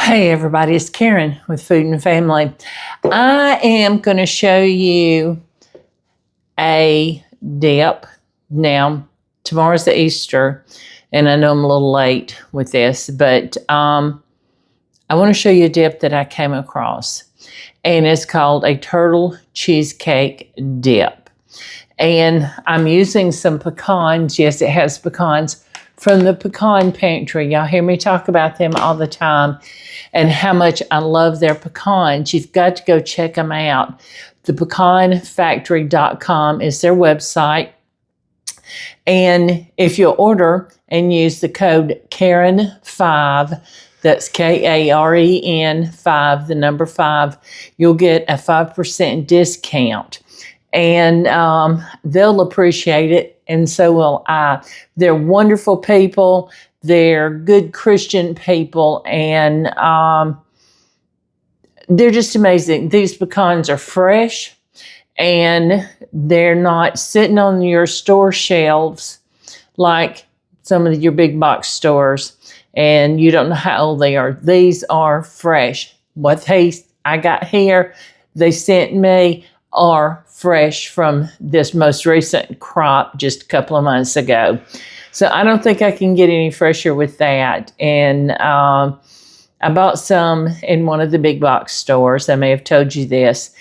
Hey everybody, it's Karen with Food and Family. I am going to show you a dip. Now, tomorrow's the Easter, and I know I'm a little late with this, but I want to show you a dip that I came across, and it's called a turtle cheesecake dip. And I'm using some pecans. Yes, it has pecans from the Pecan Pantry. Y'all hear me talk about them all the time and how much I love their pecans. You've got to go check them out. Thepecanfactory.com is their website. And if you order and use the code Karen5, that's Karen 5, the number 5, you'll get a 5% discount. And they'll appreciate it, and so will I. They're wonderful people. They're good Christian people, and they're just amazing. These pecans are fresh, and they're not sitting on your store shelves like some of your big box stores, and you don't know how old they are. These are fresh. What I got here, they sent me, are fresh from this most recent crop just a couple of months ago. So I don't think I can get any fresher with that. And I bought some in one of the big box stores. I may have told you this.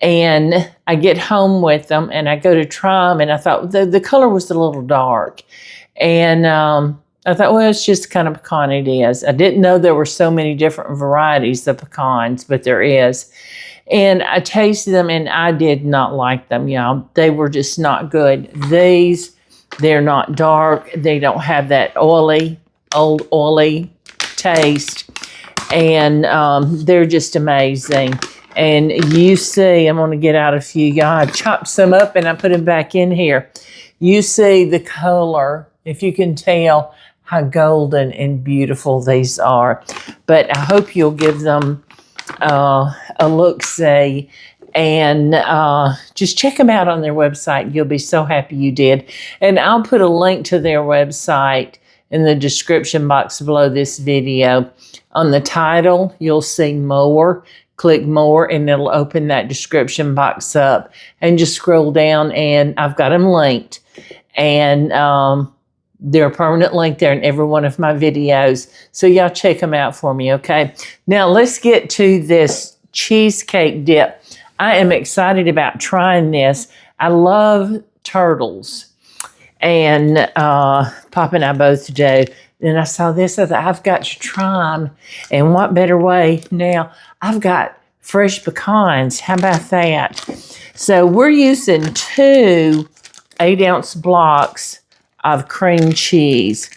And I get home with them and I go to try them, and I thought the color was a little dark. And I thought, well, it's just kind of pecan it is. I didn't know there were so many different varieties of pecans, but there is. And I tasted them, and I did not like them, y'all. They were just not good. These, they're not dark. They don't have that old oily taste. And they're just amazing. And you see, I'm going to get out a few. Y'all, I chopped some up, and I put them back in here. You see the color, if you can tell how golden and beautiful these are. But I hope you'll give them a look-see, and just check them out on their website. You'll be so happy you did. And I'll put a link to their website in the description box below this video. On the title, you'll see more. Click more, and it'll open that description box up. And just scroll down, and I've got them linked. And they're a permanent link there in every one of my videos. So y'all check them out for me, okay? Now let's get to this cheesecake dip. I am excited about trying this. I love turtles. And Pop and I both do. And I saw this, I thought, I've got to try them. And what better way? Now, I've got fresh pecans. How about that? So we're using 2 8-ounce blocks of cream cheese.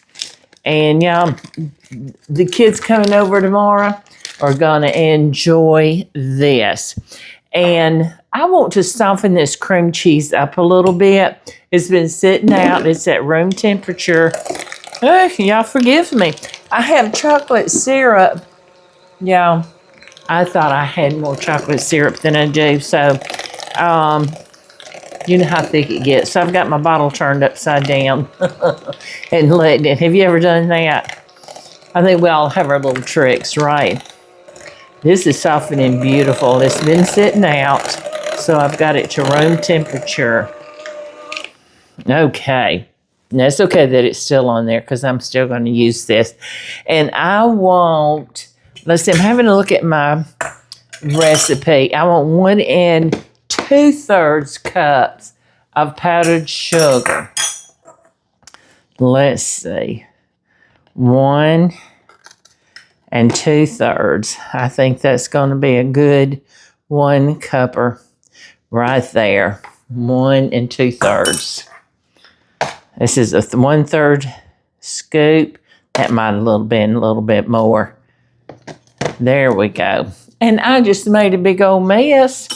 And y'all, the kids coming over tomorrow are going to enjoy this. And I want to soften this cream cheese up a little bit. It's been sitting out. It's at room temperature. Y'all forgive me. I have chocolate syrup. Y'all, I thought I had more chocolate syrup than I do. So, you know how thick it gets. So I've got my bottle turned upside down and letting it. Have you ever done that? I think we all have our little tricks, right? This is softening beautiful. It's been sitting out, so I've got it to room temperature. Okay. Now, it's okay that it's still on there because I'm still going to use this. And I want, let's see, I'm having a look at my recipe. I want 1 2/3 cups of powdered sugar. Let's see. 1 2/3. I think that's going to be a good 1 cupper right there. 1 2/3. This is a 1/3 scoop. That might have been a little bit more. There we go. And I just made a big old mess.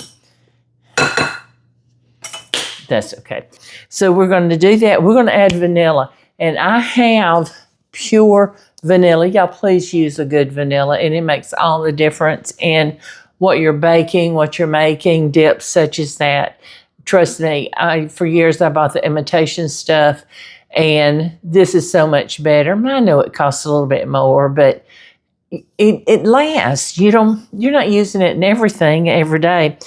That's okay. So we're going to do that. We're going to add vanilla. And I have pure vanilla. Y'all please use a good vanilla. And it makes all the difference in what you're baking, what you're making, dips such as that. Trust me, for years I bought the imitation stuff. And this is so much better. I know it costs a little bit more, but it lasts. You're not using it in everything every day.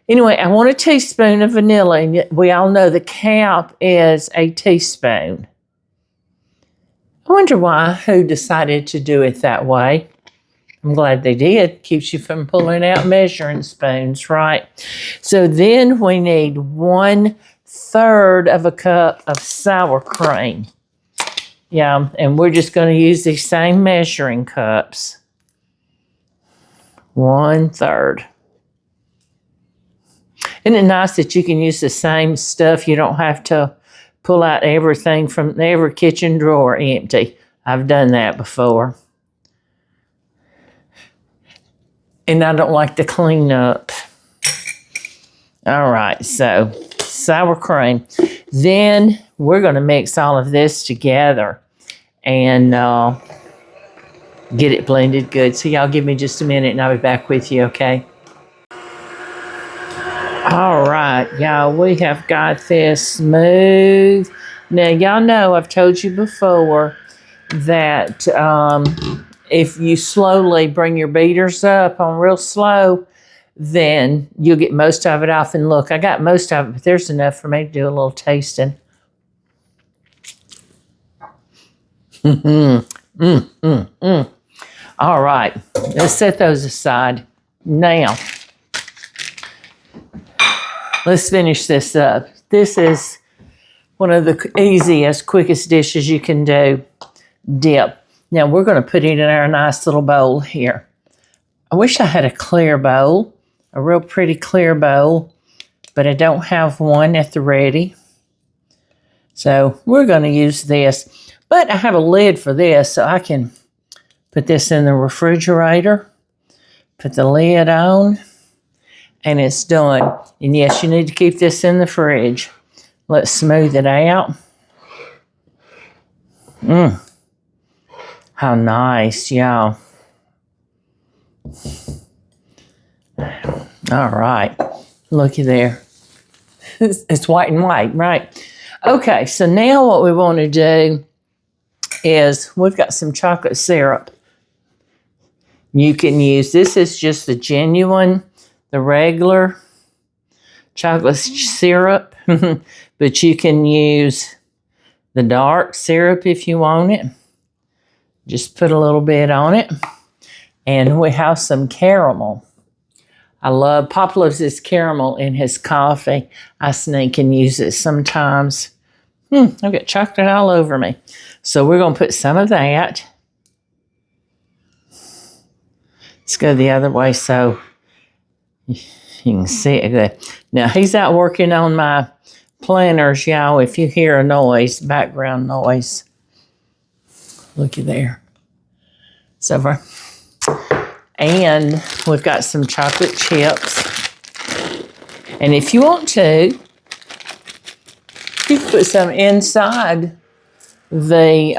Anyway, I want a teaspoon of vanilla, and we all know the cap is a teaspoon. I wonder who decided to do it that way. I'm glad they did. Keeps you from pulling out measuring spoons, right? So then we need 1/3 of a cup of sour cream. Yeah, and we're just going to use these same measuring cups. 1/3. Isn't it nice that you can use the same stuff? You don't have to pull out everything from every kitchen drawer empty. I've done that before. And I don't like to clean up. All right, so sour cream. Then we're going to mix all of this together and get it blended good. So y'all give me just a minute and I'll be back with you, okay? All right, y'all, we have got this smooth. Now, y'all know I've told you before that if you slowly bring your beaters up on real slow, then you'll get most of it off. And look, I got most of it, but there's enough for me to do a little tasting. All right, let's set those aside. Now, let's finish this up. This is one of the easiest, quickest dishes you can do. Dip. Now we're going to put it in our nice little bowl here. I wish I had a clear bowl, a real pretty clear bowl, but I don't have one at the ready. So we're going to use this. But I have a lid for this, so I can put this in the refrigerator, put the lid on, and it's done. And yes, you need to keep this in the fridge. Let's smooth it out. How nice, y'all. All right, looky there. It's white and white, right? Okay, so now what we want to do is we've got some chocolate syrup. You can use, this is just the genuine, the regular chocolate syrup, but you can use the dark syrup if you want it. Just put a little bit on it. And we have some caramel. Pop loves this caramel in his coffee. I sneak and use it sometimes. I've got chocolate all over me. So we're going to put some of that. Let's go the other way so you can see it good. Now, he's out working on my planters, y'all. If you hear a noise, background noise, looky there. It's over. And we've got some chocolate chips. And if you want to, you can put some inside the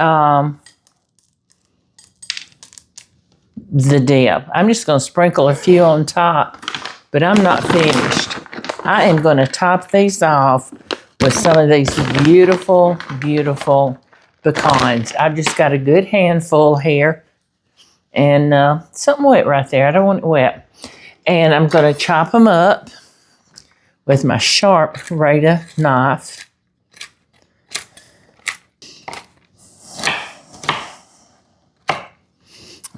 dip. I'm just going to sprinkle a few on top, but I'm not finished. I am going to top these off with some of these beautiful, beautiful pecans. I've just got a good handful here. And something wet right there. I don't want it wet. And I'm going to chop them up with my sharp Rada knife.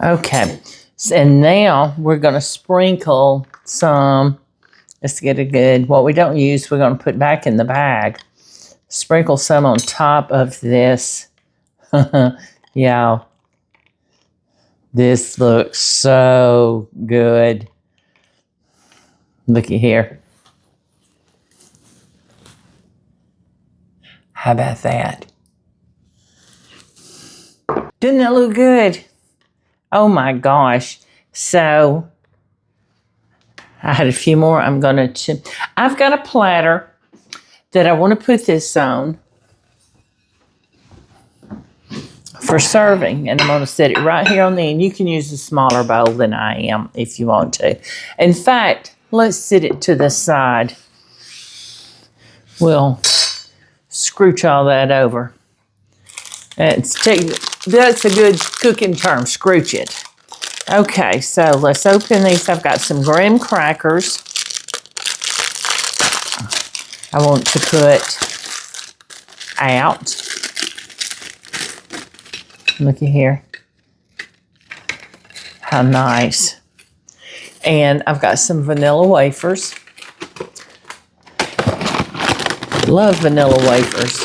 Okay. And now we're going to sprinkle some. Let's get it good. What we don't use, we're going to put back in the bag. Sprinkle some on top of this. Yeah. This looks so good. Looky here. How about that? Didn't that look good? Oh my gosh. So I had a few more. I've got a platter that I want to put this on for serving, and I'm going to set it right here on the end. You can use a smaller bowl than I am if you want to. In fact, let's sit it to the side. We'll scrooch all that over. That's a good cooking term, scrooch it. Okay, so let's open these. I've got some graham crackers I want to put out. Looky here. How nice. And I've got some vanilla wafers. Love vanilla wafers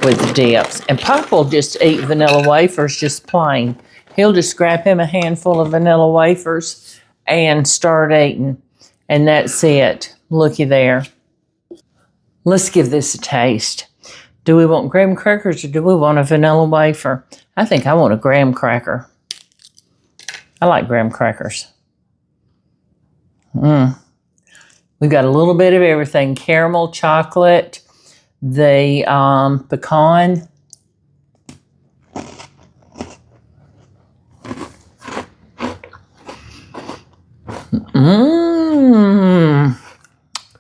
with dips. And Pop will just eat vanilla wafers just plain. He'll just grab him a handful of vanilla wafers and start eating. And that's it. Looky there. Let's give this a taste. Do we want graham crackers or do we want a vanilla wafer? I think I want a graham cracker. I like graham crackers. We've got a little bit of everything. Caramel, chocolate, the pecan.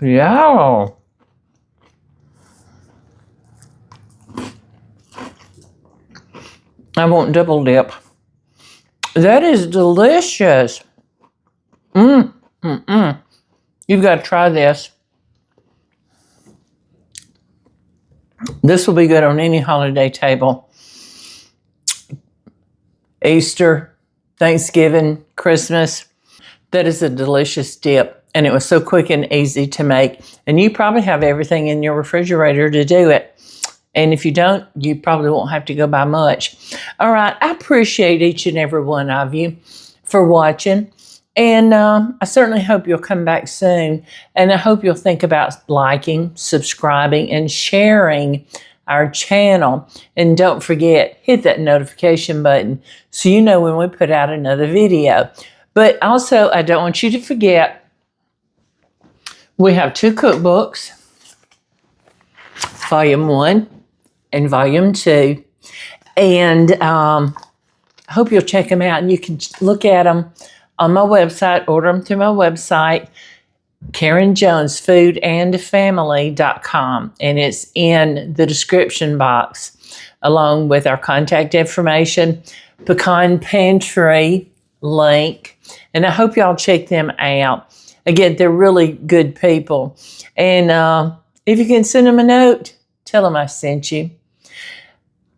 Yeah. I want double dip. That is delicious. You've got to try this. This will be good on any holiday table. Easter, Thanksgiving, Christmas. That is a delicious dip. And it was so quick and easy to make. And you probably have everything in your refrigerator to do it. And if you don't, you probably won't have to go buy much. All right. I appreciate each and every one of you for watching. And I certainly hope you'll come back soon. And I hope you'll think about liking, subscribing, and sharing our channel. And don't forget, hit that notification button so you know when we put out another video. But also, I don't want you to forget, we have 2 cookbooks, Volume 1 and Volume 2. And I hope you'll check them out. And you can look at them on my website, order them through my website, KarenJonesFoodAndFamily.com. And it's in the description box, along with our contact information, Pecan Pantry link. And I hope y'all check them out. Again, they're really good people. And if you can send them a note, tell them I sent you.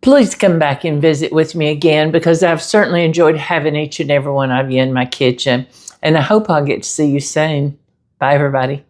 Please come back and visit with me again, because I've certainly enjoyed having each and every one of you in my kitchen. And I hope I'll get to see you soon. Bye, everybody.